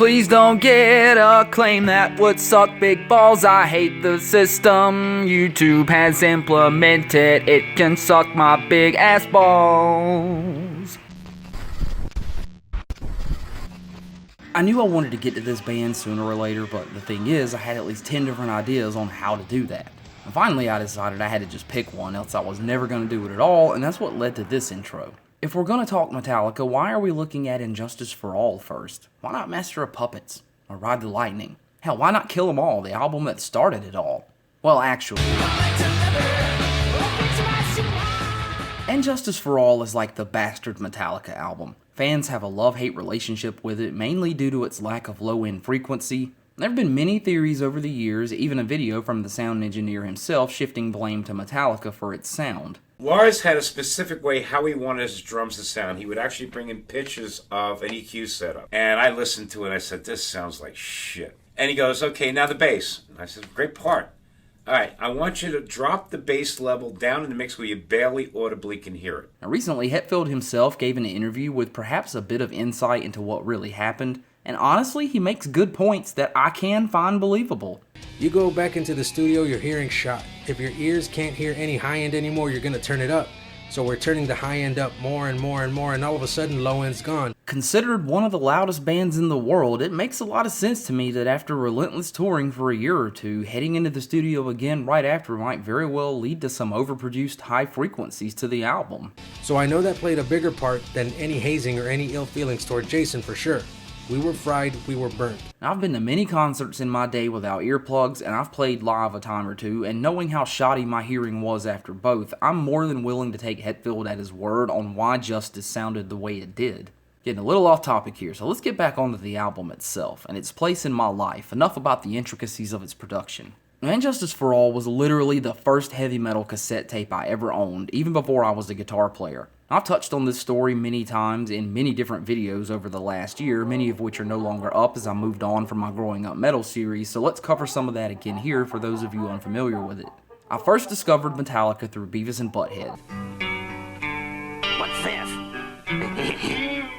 Please don't get a claim that would suck big balls. I hate the system YouTube has implemented. It can suck my big ass balls. I knew I wanted to get to this band sooner or later, but the thing is, I had at least 10 different ideas on how to do that. And finally I decided I had to just pick one, else I was never going to do it at all, and that's what led to this intro. If we're going to talk Metallica, why are we looking at Injustice for All first? Why not Master of Puppets? Or Ride the Lightning? Hell, why not Kill 'Em All, the album that started it all? Well, actually, Injustice for All is like the bastard Metallica album. Fans have a love-hate relationship with it, mainly due to its lack of low-end frequency. There have been many theories over the years, even a video from the sound engineer himself shifting blame to Metallica for its sound. Lars had a specific way how he wanted his drums to sound. He would actually bring in pictures of an EQ setup. And I listened to it and I said, this sounds like shit. And he goes, okay, now the bass. And I said, great part. All right, I want you to drop the bass level down in the mix where you barely audibly can hear it. Now, recently, Hetfield himself gave an interview with perhaps a bit of insight into what really happened, and honestly, he makes good points that I can find believable. You go back into the studio, your hearing shot. If your ears can't hear any high end anymore, you're gonna turn it up. So we're turning the high end up more and more and more, and all of a sudden, low end's gone. Considered one of the loudest bands in the world, it makes a lot of sense to me that after relentless touring for a year or two, heading into the studio again right after might very well lead to some overproduced high frequencies to the album. So I know that played a bigger part than any hazing or any ill feelings toward Jason for sure. We were fried, we were burnt. I've been to many concerts in my day without earplugs, and I've played live a time or two, and knowing how shoddy my hearing was after both, I'm more than willing to take Hetfield at his word on why Justice sounded the way it did. Getting a little off topic here, so let's get back onto the album itself, and its place in my life, enough about the intricacies of its production. Injustice for All was literally the first heavy metal cassette tape I ever owned, even before I was a guitar player. I've touched on this story many times in many different videos over the last year, many of which are no longer up as I moved on from my Growing Up Metal series, so let's cover some of that again here for those of you unfamiliar with it. I first discovered Metallica through Beavis and Butthead. What's this?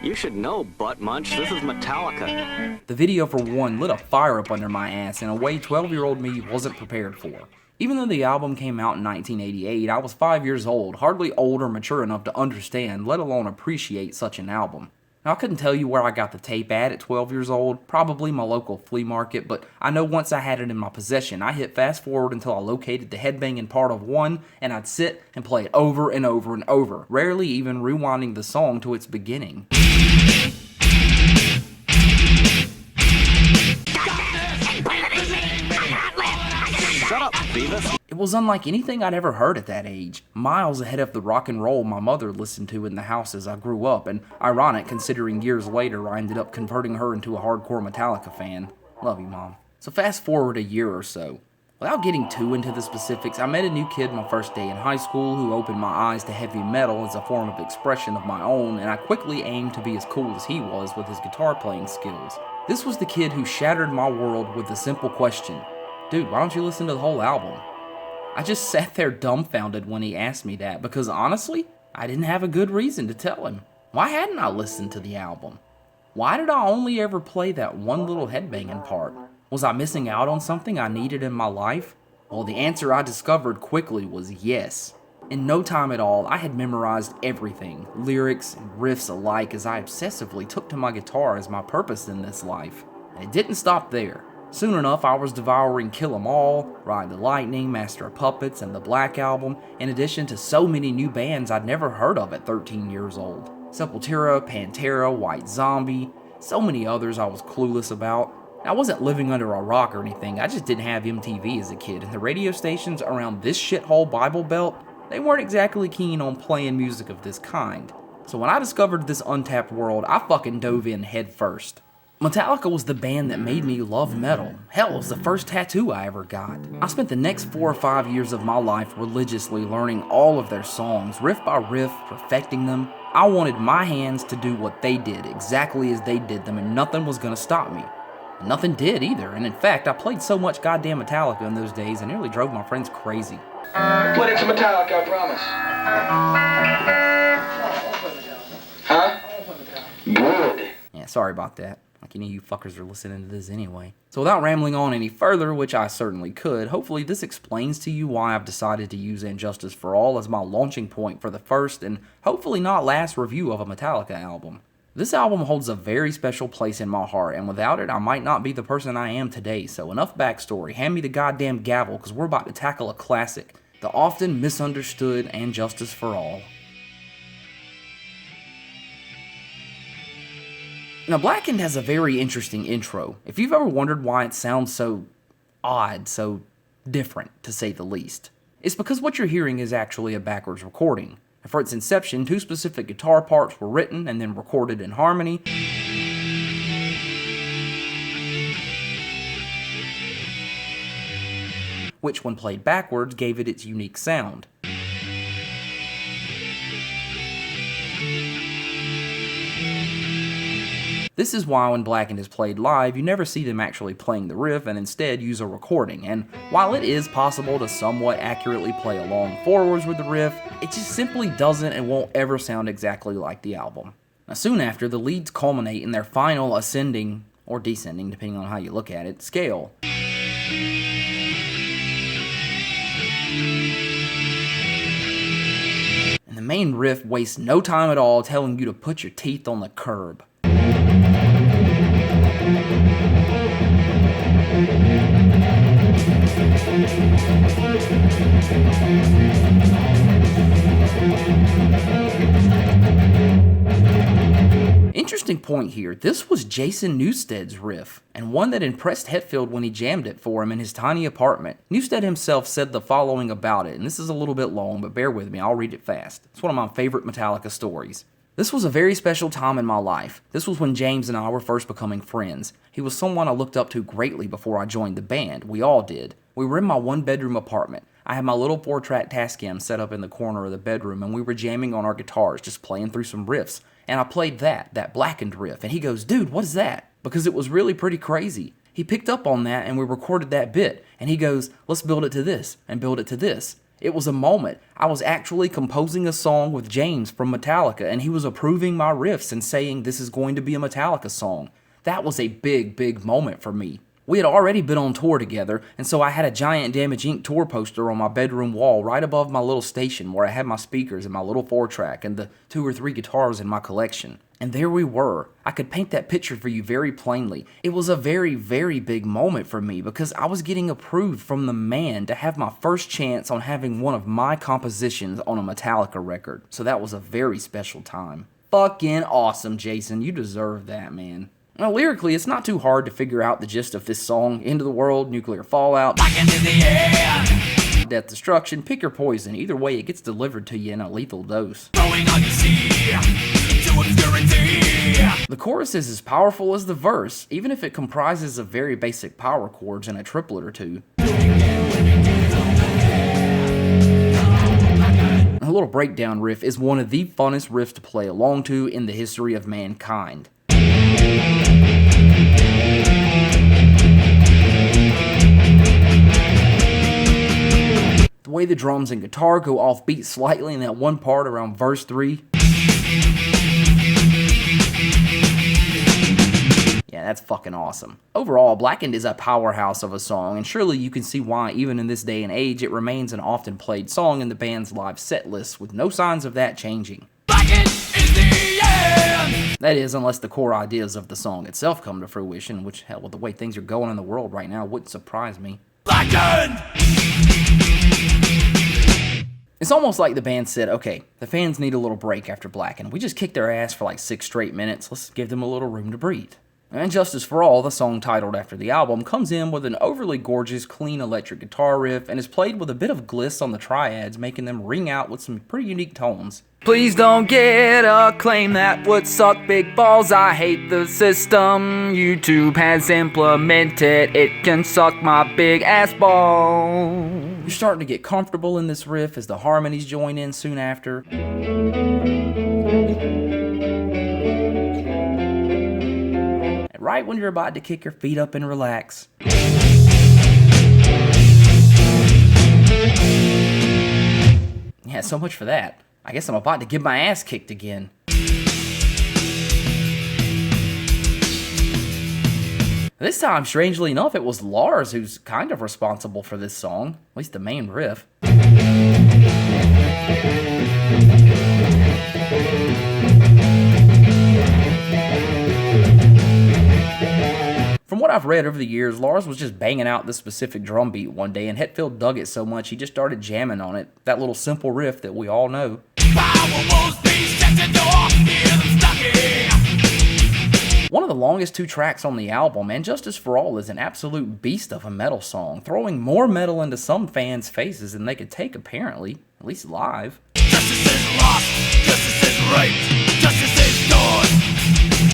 You should know, Butt Munch, this is Metallica. The video, for one, lit a fire up under my ass in a way 12-year-old me wasn't prepared for. Even though the album came out in 1988, I was 5 years old, hardly old or mature enough to understand, let alone appreciate such an album. Now, I couldn't tell you where I got the tape at 12 years old, probably my local flea market, but I know once I had it in my possession, I hit fast forward until I located the headbanging part of one, and I'd sit and play it over and over and over, rarely even rewinding the song to its beginning. Shut up, Beavis. It was unlike anything I'd ever heard at that age, miles ahead of the rock and roll my mother listened to in the house as I grew up, and ironic considering years later I ended up converting her into a hardcore Metallica fan. Love you, Mom. So fast forward a year or so. Without getting too into the specifics, I met a new kid my first day in high school who opened my eyes to heavy metal as a form of expression of my own, and I quickly aimed to be as cool as he was with his guitar playing skills. This was the kid who shattered my world with the simple question, dude, why don't you listen to the whole album? I just sat there dumbfounded when he asked me that because honestly, I didn't have a good reason to tell him. Why hadn't I listened to the album? Why did I only ever play that one little headbanging part? Was I missing out on something I needed in my life? Well, the answer I discovered quickly was yes. In no time at all, I had memorized everything, lyrics and riffs alike, as I obsessively took to my guitar as my purpose in this life. And it didn't stop there. Soon enough, I was devouring Kill 'Em All, Ride the Lightning, Master of Puppets, and the Black Album, in addition to so many new bands I'd never heard of at 13 years old. Sepultura, Pantera, White Zombie, so many others I was clueless about. I wasn't living under a rock or anything, I just didn't have MTV as a kid, and the radio stations around this shithole Bible Belt, they weren't exactly keen on playing music of this kind. So when I discovered this untapped world, I fucking dove in head first. Metallica was the band that made me love metal. Hell, it was the first tattoo I ever got. I spent the next 4 or 5 years of my life religiously learning all of their songs, riff by riff, perfecting them. I wanted my hands to do what they did, exactly as they did them, and nothing was gonna stop me. And nothing did either, and in fact, I played so much goddamn Metallica in those days, I nearly drove my friends crazy. Put it to Metallica, I promise. Huh? Good. Yeah, sorry about that. Like any of you fuckers are listening to this anyway. So without rambling on any further, which I certainly could, hopefully this explains to you why I've decided to use And Justice for All as my launching point for the first and hopefully not last review of a Metallica album. This album holds a very special place in my heart, and without it, I might not be the person I am today, so enough backstory. Hand me the goddamn gavel, because we're about to tackle a classic, the often misunderstood And Justice for All. Now, Blackened has a very interesting intro. If you've ever wondered why it sounds so odd, so different, to say the least, it's because what you're hearing is actually a backwards recording. For its inception, 2 specific guitar parts were written and then recorded in harmony, which when played backwards gave it its unique sound. This is why when Blackened is played live, you never see them actually playing the riff and instead use a recording, and while it is possible to somewhat accurately play along forwards with the riff, it just simply doesn't and won't ever sound exactly like the album. Now, soon after, the leads culminate in their final ascending, or descending depending on how you look at it, scale. And the main riff wastes no time at all telling you to put your teeth on the curb. Interesting point here, this was Jason Newsted's riff, and one that impressed Hetfield when he jammed it for him in his tiny apartment. Newsted himself said the following about it, and this is a little bit long, but bear with me, I'll read it fast. It's one of my favorite Metallica stories. This was a very special time in my life. This was when James and I were first becoming friends. He was someone I looked up to greatly before I joined the band. We all did. We were in my 1-bedroom apartment. I had my little 4-track Tascam set up in the corner of the bedroom, and we were jamming on our guitars, just playing through some riffs. And I played that Blackened riff, and he goes, "Dude, what is that?" Because it was really pretty crazy. He picked up on that, and we recorded that bit, and he goes, "Let's build it to this, and build it to this." It was a moment. I was actually composing a song with James from Metallica, and he was approving my riffs and saying this is going to be a Metallica song. That was a big, big moment for me. We had already been on tour together, and so I had a giant Damage Inc. tour poster on my bedroom wall right above my little station where I had my speakers and my little 4-track and the 2 or 3 guitars in my collection. And there we were. I could paint that picture for you very plainly. It was a very, very big moment for me because I was getting approved from the man to have my first chance on having one of my compositions on a Metallica record. So that was a very special time. Fucking awesome, Jason. You deserve that, man. Now, lyrically, it's not too hard to figure out the gist of this song. Into the world, nuclear fallout, death, destruction, pick your poison. Either way, it gets delivered to you in a lethal dose. The chorus is as powerful as the verse, even if it comprises of very basic power chords and a triplet or two. A little breakdown riff is one of the funnest riffs to play along to in the history of mankind. The way the drums and guitar go off beat slightly in that one part around verse 3. Yeah, that's fucking awesome. Overall, Blackened is a powerhouse of a song, and surely you can see why even in this day and age it remains an often played song in the band's live set lists with no signs of that changing. Blackened is the end! That is, unless the core ideas of the song itself come to fruition, which, hell, with the way things are going in the world right now, wouldn't surprise me. Blackened! It's almost like the band said, okay, the fans need a little break after Blackened. We just kicked their ass for like 6 straight minutes. Let's give them a little room to breathe. And Justice for All, the song titled after the album, comes in with an overly gorgeous, clean electric guitar riff and is played with a bit of gliss on the triads, making them ring out with some pretty unique tones. Please don't get a claim that would suck big balls. I hate the system YouTube has implemented. It can suck my big ass ball. You're starting to get comfortable in this riff as the harmonies join in soon after. And right when you're about to kick your feet up and relax. Yeah, so much for that. I guess I'm about to get my ass kicked again. This time, strangely enough, it was Lars who's kind of responsible for this song, at least the main riff. From what I've read over the years, Lars was just banging out this specific drum beat one day, and Hetfield dug it so much he just started jamming on it. That little simple riff that we all know. One of the longest 2 tracks on the album, and Justice for All is an absolute beast of a metal song, throwing more metal into some fans' faces than they could take apparently, at least live. Justice is lost, justice is raped, justice is gone.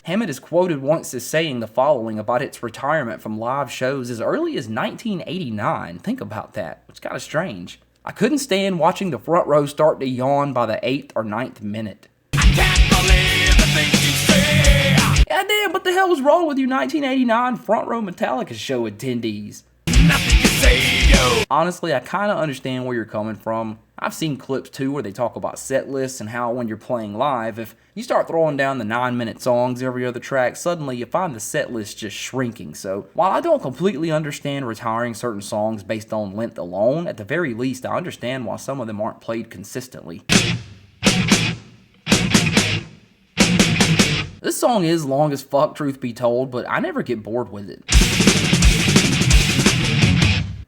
Hammett is quoted once as saying the following about its retirement from live shows as early as 1989. Think about that. It's kind of strange. I couldn't stand watching the front row start to yawn by the 8th or 9th minute. I can't believe the things you say. God damn, what the hell was wrong with you 1989 front row Metallica show attendees? Nothing can save you. Honestly, I kind of understand where you're coming from. I've seen clips too where they talk about set lists and how when you're playing live, if you start throwing down the 9-minute songs every other track, suddenly you find the set list just shrinking. So while I don't completely understand retiring certain songs based on length alone, at the very least I understand why some of them aren't played consistently. This song is long as fuck, truth be told, but I never get bored with it.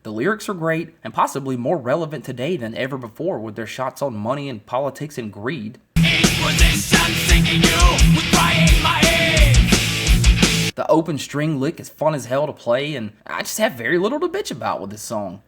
The lyrics are great, and possibly more relevant today than ever before with their shots on money and politics and greed. Inquisition sinking you with crying my head. The open string lick is fun as hell to play, and I just have very little to bitch about with this song.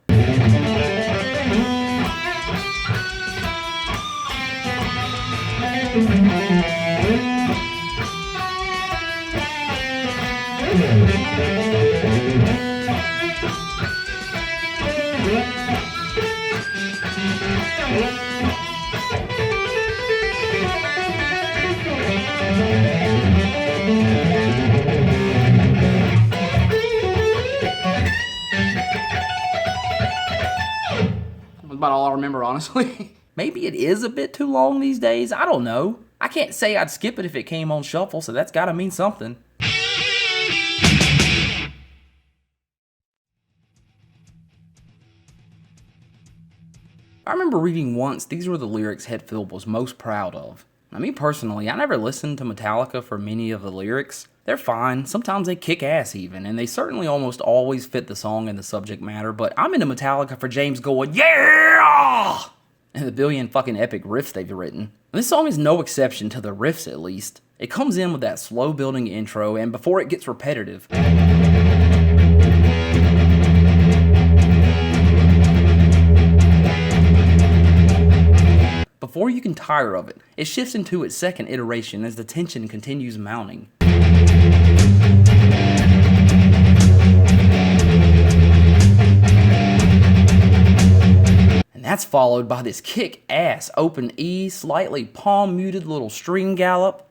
That's about all I remember, honestly. Maybe it is a bit too long these days. I don't know. I can't say I'd skip it if it came on shuffle, so that's gotta mean something. I remember reading once these were the lyrics Hetfield was most proud of. Now, me personally, I never listened to Metallica for many of the lyrics. They're fine, sometimes they kick ass even, and they certainly almost always fit the song and the subject matter, but I'm into Metallica for James going, yeah! And the billion fucking epic riffs they've written. This song is no exception to the riffs at least. It comes in with that slow building intro, and before it gets repetitive, before you can tire of it, it shifts into its second iteration as the tension continues mounting. And that's followed by this kick-ass open E, slightly palm-muted little string gallop.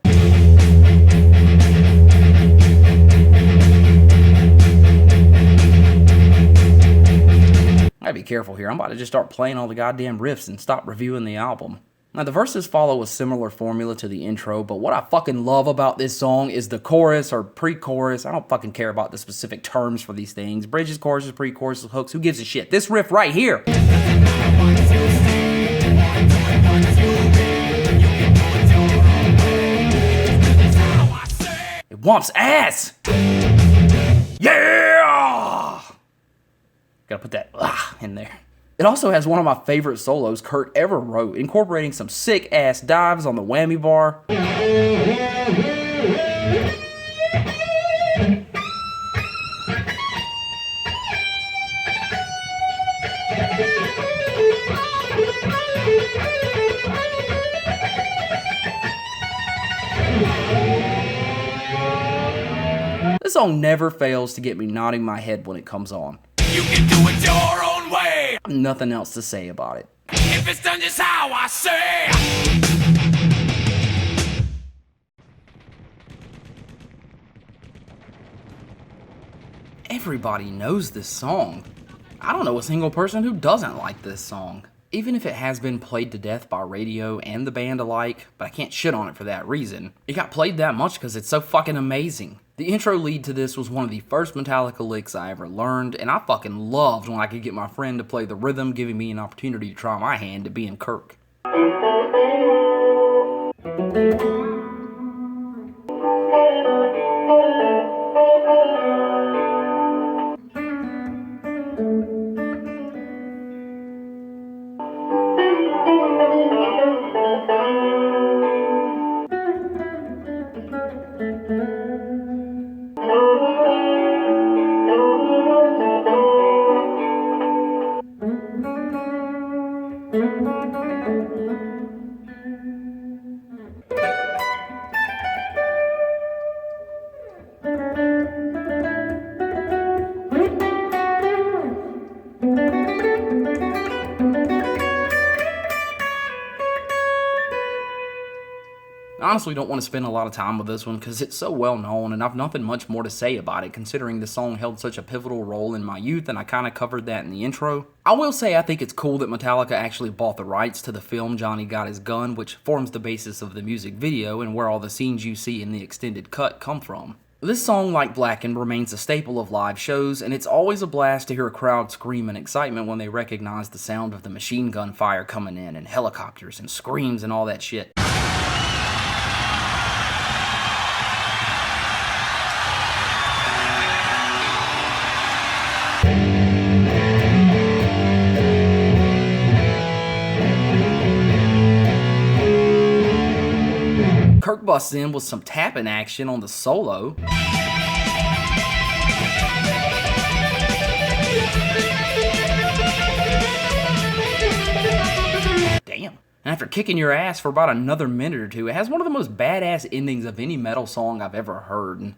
I gotta be careful here, I'm about to just start playing all the goddamn riffs and stop reviewing the album. Now the verses follow a similar formula to the intro, but what I fucking love about this song is the chorus or pre-chorus. I don't fucking care about the specific terms for these things. Bridges, choruses, pre-choruses, hooks, who gives a shit? This riff right here. It whomps ass! Yeah! Gotta put that in there. It also has one of my favorite solos Kurt ever wrote, incorporating some sick-ass dives on the whammy bar. This song never fails to get me nodding my head when it comes on. You can do it your own way. Nothing else to say about it. If it's done just how I say. Everybody knows this song. I don't know a single person who doesn't like this song. even if it has been played to death by radio and the band alike, but I can't shit on it for that reason. It got played that much because it's so fucking amazing. The intro lead to this was one of the first Metallica licks I ever learned, and I fucking loved when I could get my friend to play the rhythm, giving me an opportunity to try my hand at being Kirk. I honestly don't want to spend a lot of time with this one because it's so well known and I've nothing much more to say about it considering the song held such a pivotal role in my youth and I kind of covered that in the intro. I will say I think it's cool that Metallica actually bought the rights to the film Johnny Got His Gun, which forms the basis of the music video and where all the scenes you see in the extended cut come from. This song, like Blackened, remains a staple of live shows, and it's always a blast to hear a crowd scream in excitement when they recognize the sound of the machine gun fire coming in and helicopters and screams and all that shit. Kirk busts in with some tapping action on the solo. Damn. And after kicking your ass for about another minute or two, it has one of the most badass endings of any metal song I've ever heard.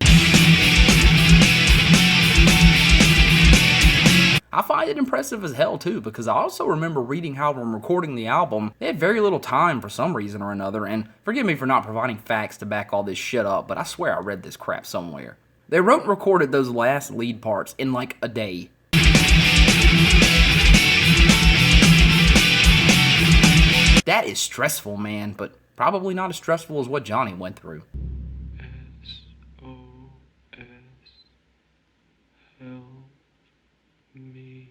I find it impressive as hell too, because I also remember reading how when recording the album, they had very little time for some reason or another, and forgive me for not providing facts to back all this shit up, but I swear I read this crap somewhere. They wrote and recorded those last lead parts in like a day. That is stressful, man, but probably not as stressful as what Johnny went through. SOS, help me.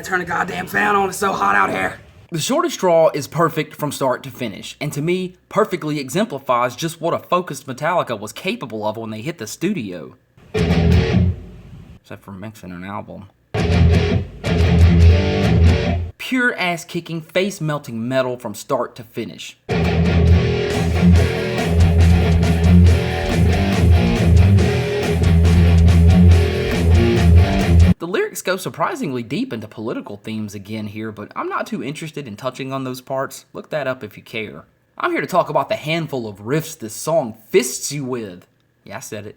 Turn the goddamn fan on, it's so hot out here. The Shortest Straw is perfect from start to finish, and to me, perfectly exemplifies just what a focused Metallica was capable of when they hit the studio. Except for mixing an album. Pure ass-kicking, face-melting metal from start to finish. The lyrics go surprisingly deep into political themes again here, but I'm not too interested in touching on those parts. Look that up if you care. I'm here to talk about the handful of riffs this song fists you with. Yeah, I said it.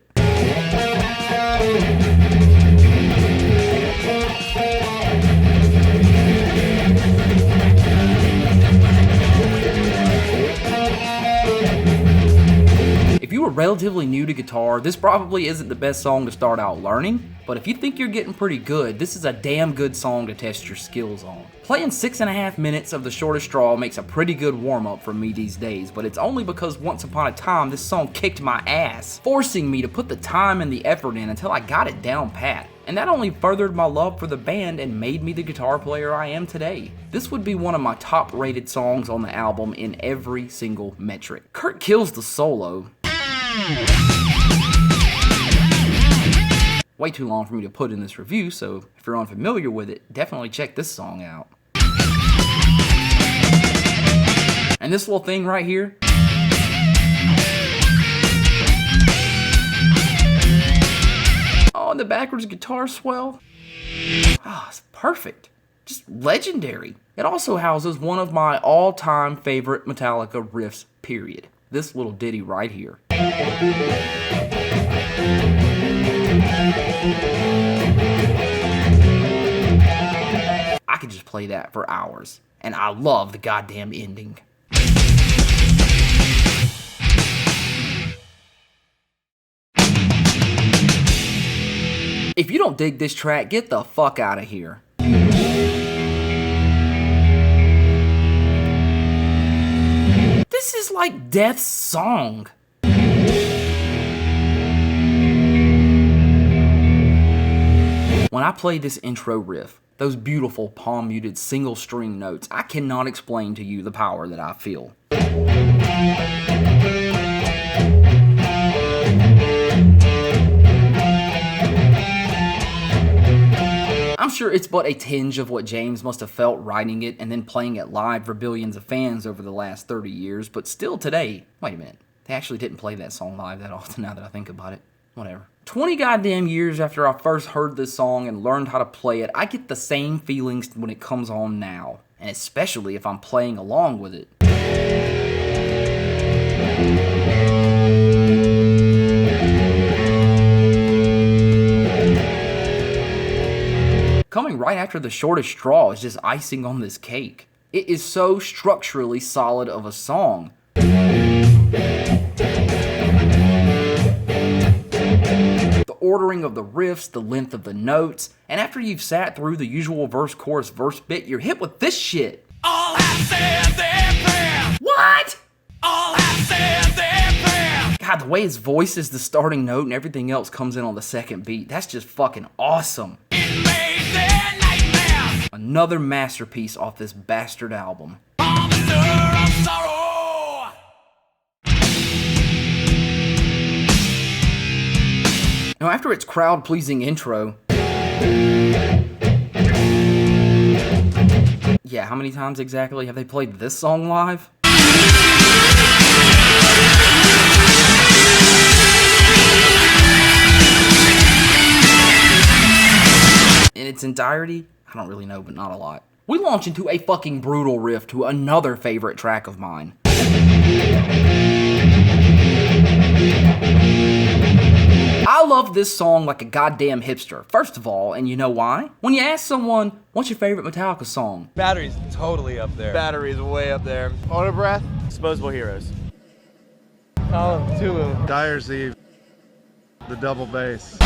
If you are relatively new to guitar, this probably isn't the best song to start out learning, but if you think you're getting pretty good, this is a damn good song to test your skills on. Playing 6.5 minutes of The Shortest Straw makes a pretty good warm-up for me these days, but it's only because once upon a time this song kicked my ass, forcing me to put the time and the effort in until I got it down pat. And that only furthered my love for the band and made me the guitar player I am today. This would be one of my top rated songs on the album in every single metric. Kurt kills the solo. Way too long for me to put in this review, so if you're unfamiliar with it, definitely check this song out. And this little thing right here. Oh, and the backwards guitar swell. Ah, it's perfect. Just legendary. It also houses one of my all-time favorite Metallica riffs, period. This little ditty right here. I could just play that for hours, and I love the goddamn ending. If you don't dig this track, get the fuck out of here. This is like Death's song. When I play this intro riff, those beautiful palm-muted single-string notes, I cannot explain to you the power that I feel. I'm sure it's but a tinge of what James must have felt writing it and then playing it live for billions of fans over the last 30 years, but still today, wait a minute, they actually didn't play that song live that often now that I think about it. Whatever. 20 goddamn years after I first heard this song and learned how to play it, I get the same feelings when it comes on now, and especially if I'm playing along with it. Coming right after the shortest straw is just icing on this cake. It is so structurally solid of a song. The ordering of the riffs, the length of the notes, and after you've sat through the usual verse, chorus, verse bit, you're hit with this shit. All have said their prayer. What? All have said their prayer. God, the way his voice is the starting note and everything else comes in on the second beat, that's just fucking awesome. It made their nightmare. Another masterpiece off this bastard album. Monster of sorrow. Now, after its crowd-pleasing intro... Yeah, how many times exactly have they played this song live? In its entirety? I don't really know, but not a lot. We launch into a fucking brutal riff to another favorite track of mine. I love this song like a goddamn hipster, first of all, and you know why? When you ask someone, what's your favorite Metallica song? Battery's totally up there. Battery's way up there. Auto Breath, Disposable Heroes. Call of Tulu, Dyer's Eve, the double bass.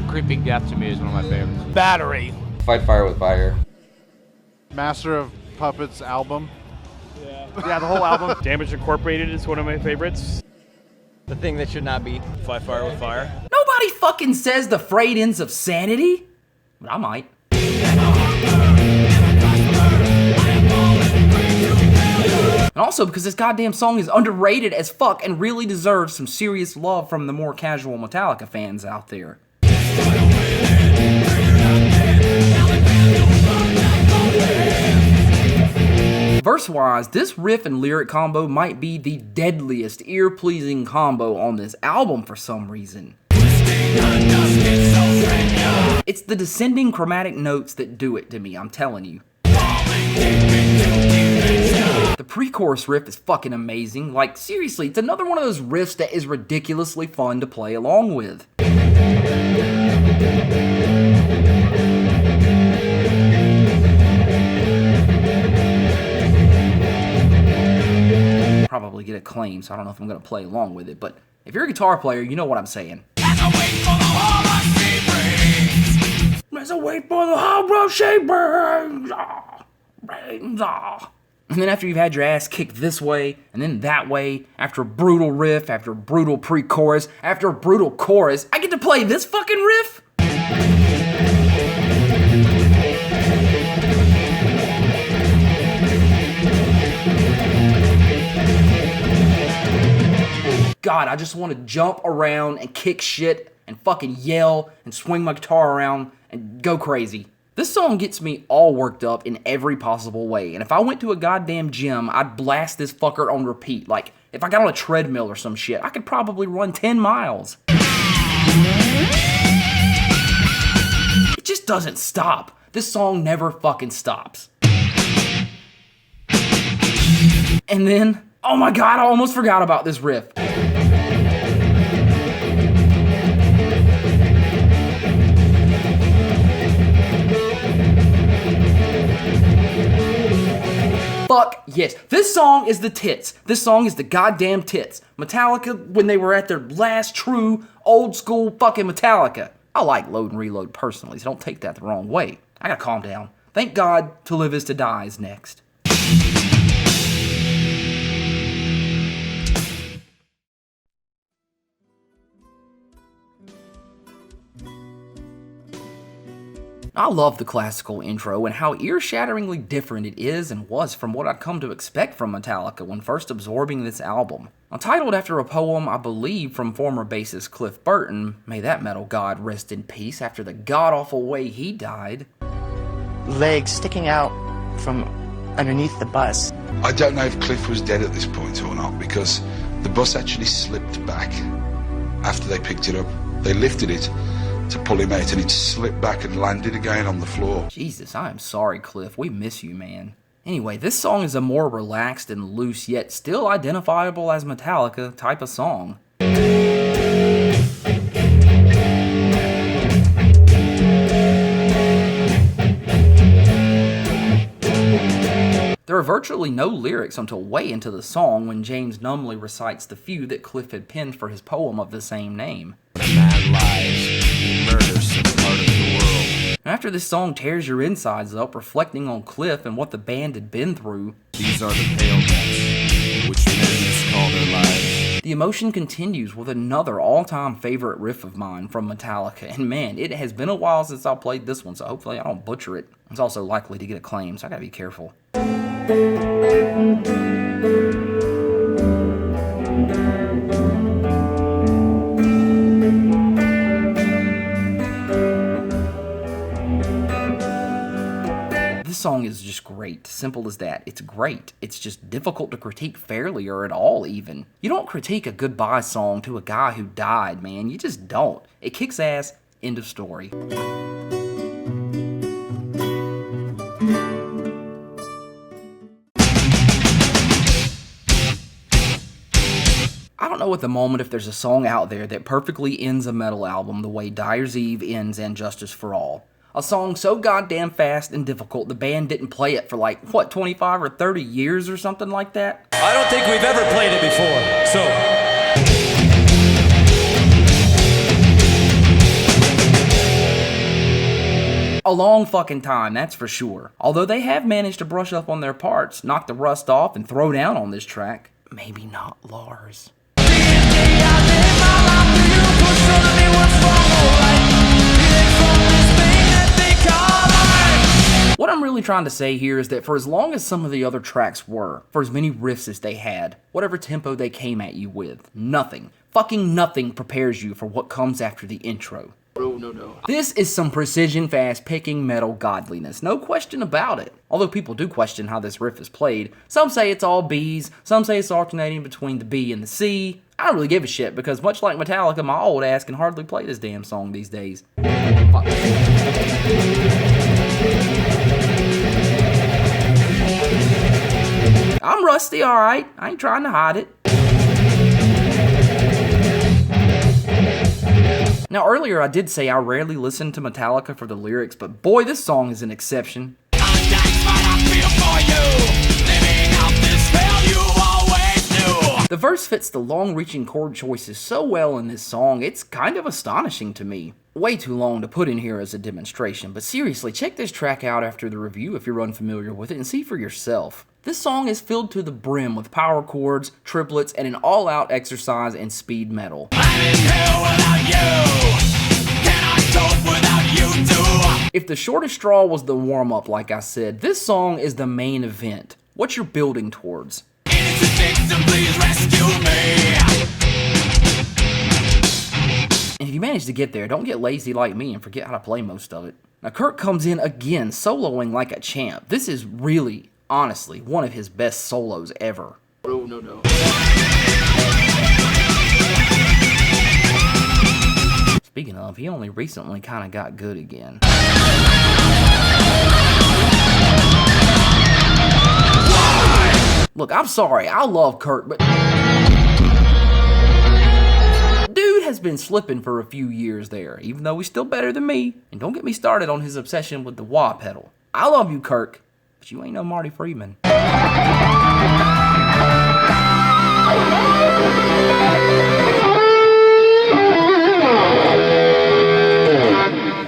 Creeping Death to me is one of my favorites. Battery, Fight Fire with Fire. Master of Puppets album. yeah, the whole album. Damage Incorporated is one of my favorites. The Thing That Should Not Be. Fight Fire with Fire. Nobody fucking says the frayed ends of sanity. But I might. And also because this goddamn song is underrated as fuck and really deserves some serious love from the more casual Metallica fans out there. Verse-wise, this riff and lyric combo might be the deadliest, ear-pleasing combo on this album for some reason. It's the descending chromatic notes that do it to me, I'm telling you. The pre-chorus riff is fucking amazing. Like, seriously, it's another one of those riffs that is ridiculously fun to play along with. Probably get a claim, so I don't know if I'm going to play along with it, but if you're a guitar player, you know what I'm saying. As I wait for the horror she brings. And then after you've had your ass kicked this way, and then that way, after a brutal riff, after a brutal pre-chorus, after a brutal chorus, I get to play this fucking riff? God, I just want to jump around and kick shit and fucking yell and swing my guitar around and go crazy. This song gets me all worked up in every possible way, and if I went to a goddamn gym, I'd blast this fucker on repeat. Like, if I got on a treadmill or some shit, I could probably run 10 miles. It just doesn't stop. This song never fucking stops. And then, oh my god, I almost forgot about this riff. fuck yes. This song is the tits. This song is the goddamn tits. Metallica, when they were at their last true old school fucking Metallica. I like Load and Reload personally, so don't take that the wrong way. I gotta calm down. Thank God To Live Is To Die is next. I love the classical intro and how ear-shatteringly different it is and was from what I'd come to expect from Metallica when first absorbing this album. Titled after a poem, I believe, from former bassist Cliff Burton, may that metal god rest in peace after the god-awful way he died. Legs sticking out from underneath the bus. I don't know if Cliff was dead at this point or not, because the bus actually slipped back after they picked it up. They lifted it to pull him out, and it slipped back and landed again on the floor. Jesus, I am sorry, Cliff. We miss you, man. Anyway, this song is a more relaxed and loose, yet still identifiable as Metallica type of song. There are virtually no lyrics until way into the song when James numbly recites the few that Cliff had penned for his poem of the same name. A man lies, he murders some part of the world. After this song tears your insides up, reflecting on Cliff and what the band had been through, These are the pale deaths, which men call their lives. The emotion continues with another all-time favorite riff of mine from Metallica, and man, it has been a while since I played this one, so hopefully I don't butcher it. It's also likely to get acclaimed, so I gotta be careful. This song is just great. Simple as that. It's great. It's just difficult to critique fairly or at all even. You don't critique a goodbye song to a guy who died, man. You just don't. It kicks ass. End of story. I don't know at the moment if there's a song out there that perfectly ends a metal album the way Dyer's Eve ends And Justice for All. A song so goddamn fast and difficult the band didn't play it for like, what, 25 or 30 years or something like that? I don't think we've ever played it before, so... A long fucking time, that's for sure. Although they have managed to brush up on their parts, knock the rust off, and throw down on this track. Maybe not Lars. What I'm really trying to say here is that for as long as some of the other tracks were, for as many riffs as they had, whatever tempo they came at you with, nothing, fucking nothing prepares you for what comes after the intro. No. This is some precision fast-picking metal godliness, no question about it. Although people do question how this riff is played. Some say it's all Bs, some say it's alternating between the B and the C. I don't really give a shit because much like Metallica, my old ass can hardly play this damn song these days. Fuck. I'm rusty, alright. I ain't trying to hide it. Now, earlier I did say I rarely listen to Metallica for the lyrics, but boy, this song is an exception. The verse fits the long-reaching chord choices so well in this song, it's kind of astonishing to me. Way too long to put in here as a demonstration, but seriously, check this track out after the review if you're unfamiliar with it and see for yourself. This song is filled to the brim with power chords, triplets, and an all-out exercise in speed metal. If the shortest straw was the warm-up, like I said, this song is the main event. What you're building towards. And if you manage to get there, don't get lazy like me and forget how to play most of it. Now Kurt comes in again, soloing like a champ. This is really, honestly, one of his best solos ever. No. Speaking of, he only recently kind of got good again. Look, I'm sorry, I love Kurt, but dude has been slipping for a few years there, even though he's still better than me. And don't get me started on his obsession with the wah pedal. I love you, Kirk, But you ain't no Marty Friedman. Yeah,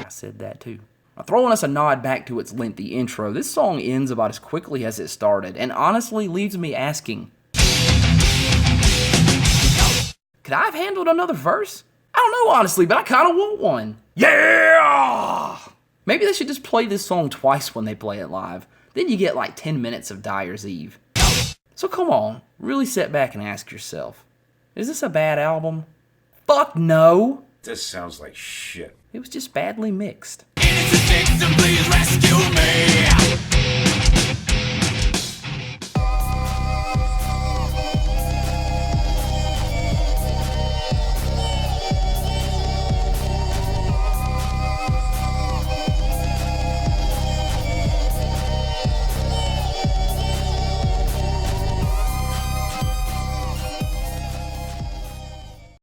I said that too. Now, throwing us a nod back to its lengthy intro, this song ends about as quickly as it started, and honestly leaves me asking, could I have handled another verse? I don't know, honestly, but I kind of want one. Yeah! Maybe they should just play this song twice when they play it live. Then you get like 10 minutes of Dyer's Eve. So come on, really sit back and ask yourself, is this a bad album? Fuck no! This sounds like shit. It was just badly mixed. Please rescue me.